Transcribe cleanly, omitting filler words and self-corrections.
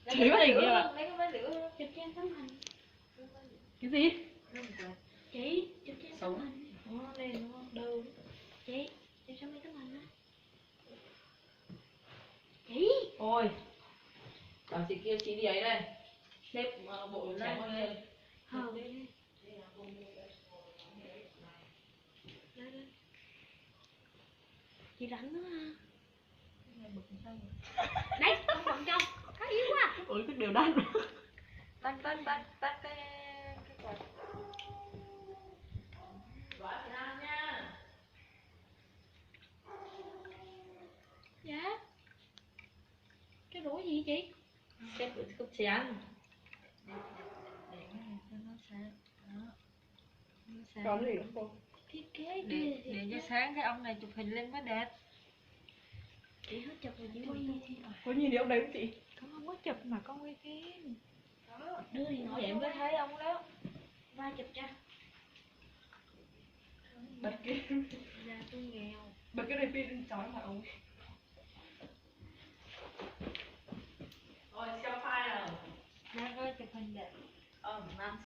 Thấy cái gì kia ạ? Lấy cái máy lửa chụp cho em tấm hình. Cái gì? Chị chụp cho em tấm hình. nó lên nó đâu Chị chụp cho em tấm hình á. Chị thôi bảo chị kia chị đi ấy đây xếp bộ này bao nhiêu chị rảnh nữa ha. Đấy không bận trong có yếu quá. Ôi thức đều đặn. tắt cái quạt Đoán Việt Nam nha. Dạ cái rủi gì chị? Xếp cốc chén để cho nó sáng đó. Nó sáng. Còn gì nữa không? Thiết kế Để cho sáng cái ông này chụp hình lên mới đẹp. chị hết chụp rồi chị quay luôn. Có nhìn thấy ông đấy không chị? Con không có chụp mà con quay phim. Đó đưa điện thoại Vậy cho mới ba. thấy ông đó. Ba chụp cho. Bật cái Dạ tôi nghèo. bật cái này pin chói mà ông.